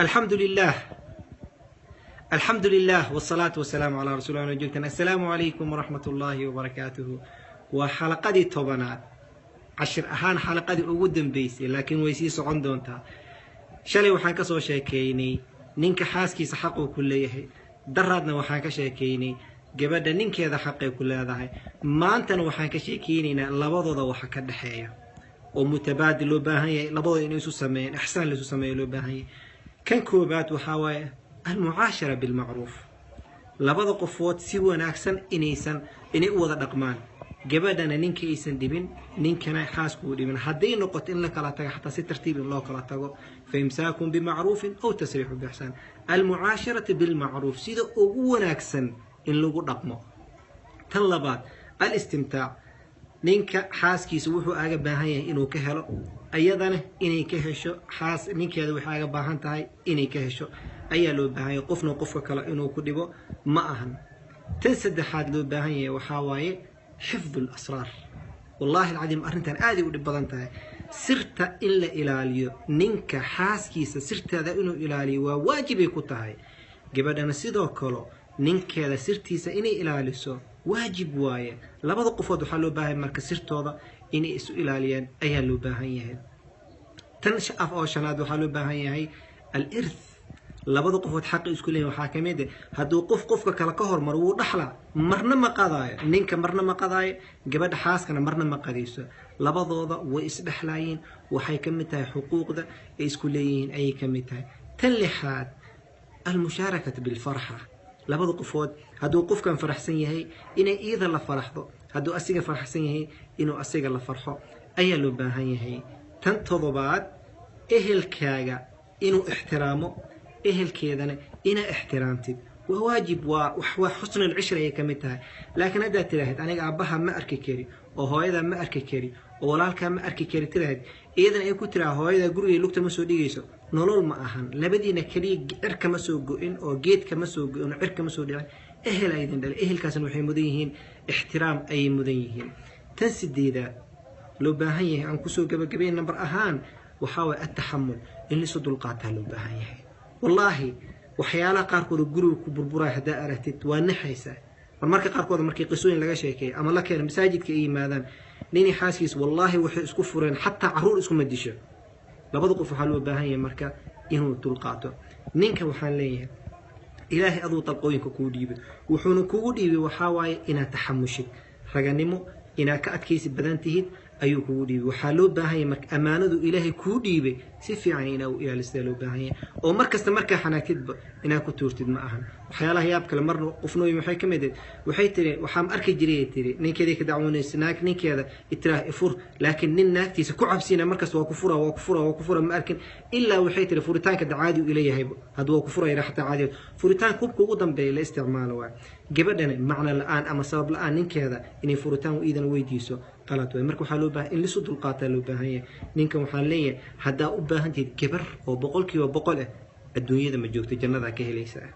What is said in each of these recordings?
الحمد لله الحمد لله والصلاة والسلام على رسول الله وجوكتنا. السلام عليكم ورحمة الله وبركاته. وحلقة طبنات عشر أهان حلقة أودن بيسي لكن ويسي سعون دونتا شالي وحان كسو شاكيني نينك حاسكي سحقو كليه درادنا وحان كشاكيني قبدا نينك هذا حقي كل هذا ما أنتنا وحان كشاكينينا لبضو وحا كدحيا ومتبادل لو باهي لبضو إنو يسو سمين إحسان لسو سمين لو باهي كان كوبات وحاوية المعاشرة بالمعروف لبضو قفوت سيوان أكسن إني أوضا دقمان gabadhana ninka aysan dhibin ninkana xaasku dhibin haday noqoto in la kala tago xataa si tartiib loo kala tago faimsaakum bima'ruufin aw tasriixu biihsaan almu'aasharatu bilma'ruuf sida ugu wanaagsan in lagu dhaqmo tan labaad alistimtaac ninka xaaskiisa wuxuu aaga baahan yahay inuu ka helo ayadana inay ka hesho xaas ninkeeda waxa aaga baahan tahay inay ka hesho ayaa loo baahan yahay qofna qofka kale inuu ku dhibo ma ahan tan saddexaad loo baahan yahay waxa waaye حفظ الأسرار. والله العظيم أرنتان آدي ودي بدنتها سرت إلا إلاليو نينك حاسكيسا سرت هذا إنه إلاليو وواجب يكوتهاي قبل سيدو كولو نينك هذا سرتيسا إني إلاليسو واجب وايا لبضو قفود وحلو باهي مركز سرتو هذا إني إسو إلاليان أيهالو باهي تنشأف أو شناد وحلو باهي الإرث labada qofood xaq isku leeyahay waxa kamid ah haduu qofka kala ka hormar uu dhaxla marna ma qadaayo ninka marna ma qadaayo gabadha xaaskana marna ma qadayso labadooda way isdhaxlaayeen waxay kamid tahay xuquuqda ay isku leeyihiin ay kamid tahay tan lixaad almusharakatu bil farha labada qofood haduu qofkan faraxsan yahay inay iyada la faraxdo haduu asiga faraxsan yahay inuu asiga la farxo ayaa loo baahan yahay tan todobaad ehelkaaga inuu ixtiraamo ehelkeedana ina ixtiraamtid waajib waa xusn العشره ay kamitahay laakiin hada tiraahid aniga abaha ma arki kari oo hooyada ma arki kari oo walaalka ma arki kari tiraahid iyadan ay ku tiraa hooyada guriga lugta ma soo dhigayso nolol ma ahan labadiina kaliya cirka ma soo go'in oo geedka ma soo go'in cirka ma soo dhicin ehel aydan dal ehelkaasna waxay mudan yihiin ixtiraam ay mudan yihiin tan sideeda loo baahan yahay aan ku soo gabagabeyn number ahaan waxa way at-tahammul in la soo dulqaataa loo baahan yahay والله وحيالا قاركود غورو ku burburay hada aragtid waa naxaysa marka qaarkood markii qisooyin laga sheekay ama la keen masaajidka ay yimaadaan nini xaaskiis wallahi waxay isku fureen hatta caruur isku madisho labada qof waxa loo baahan yahay marka inuu dulqaato ninka waxaan leeyahay ilaahi aduu talqooyinka ku dhiibay wuxuuna kugu dhiibay waxa waaye inaad taxamushid raganimo inaad ka adkaysi badan tihid ayuu kugu dhiibay waxa loo baahan yahay marka amaanadu ilaahay ku dhiibay si fiican inuu ilaalisto loo baahan yahay oo markasta marka xanaatid inaad ku tuurtid ma ahan waxyaalaha yaab kale marna qofnooy waxay kamid waxay tiri waxaan arki jiray tiri ninkeedii ka dacwoonaysa ninkeeda itiraah ifur laakiin nin naagtiisa ku cabsina markasta waa ku fura ma arkin illa waxay tiri furitaanka dacaadi uu leeyahay haduu ku furay raxta caadi furitaan kubka ugu dambeeyay la isticmaalo waa gabadhana macna la'aan ama sabab la'aan ninkeeda inay furitaan u iidan weydiiso qalad way marka waxa loo baahan in la soo dulqaataa loo baahan yahay ninkan waxaan leeyahay hadaa u baahanteed gabar oo 100% adduunyada ma joogto jannada ka helaysaa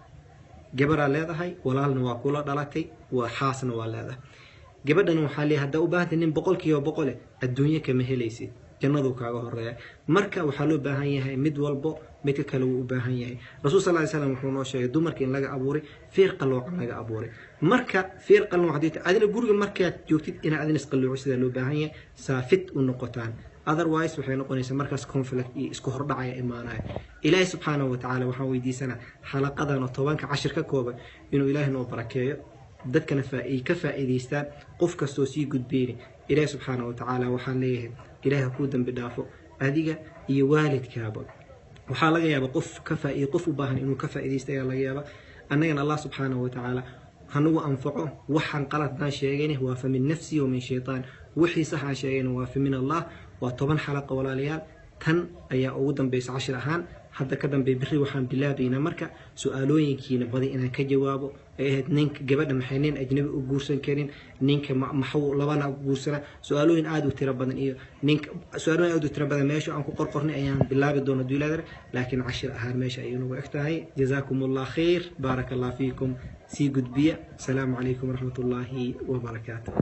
gabar leedahay walaalna waa kula dhalatay waa xaasna waa leedahay gabadhan waxaa leeyahay hadaa u baahanteed nin 100% adduunyo kama helaysid jannadu kaaga horeeya marka waxa loo baahan yahay mid walbo mid kale uu u baahan yahay rasuul sallallahu alayhi wasallam wuxuu noo sheegay dumarka in laga abuuray fiir qalooc laga abuuray marka fiir qalooc hadii adina guriga markaad joogtid ina adina isqalooc sida loo baahan yahay saafid u noqotaan otherwise waxay noqonaysaa markaas conflict iyo isku hordhacaya imaanaya ilaahay subhanahu wa ta'ala waxa weydiisana xalaqadan 10 ka kooban inuu ilaahay noo barakeeyo dadkana ka faa'iideystaan qof kasto sii gudbeeyay ilaahay subhanahu wa ta'ala waxaan leeyahay ilaahay ku dambi dhaafo adiga iyo waalidkaaba waxa laga yaabaa qof u baahan inuu ka faa'iideysto ayaa laga yaabaa annagana Allah subhanahu wa ta'ala hanu anfaco waxan qalad baan sheegaynay waa fa min nafsi wa min shaytaan wixii sax aan sheegaynay waa fa min Allah wa 10 xalaqo walaalayaal tan ayaa ugu dambeysay 10 ahaan hadda ka dambeey bixi waxaan bilaabayna marka su'aalooyinkiina badi inaan ka jawaabo ahayd ninka gabadha maxay nin ajnabi u guursan karin ninka maxuu labana guursana su'aalooyin aad u tiro badan iyo ninka su'aalooyin aad u tiro badan meesha aan ku qorqornay ayaan bilaabi doona duuladar laakiin 10 ahaan meesha ay inuu egtahay jazaakumullahu khair barakallahu fiikum si gudbiya assalamu alaykum wa rahmatullahi wa barakatuh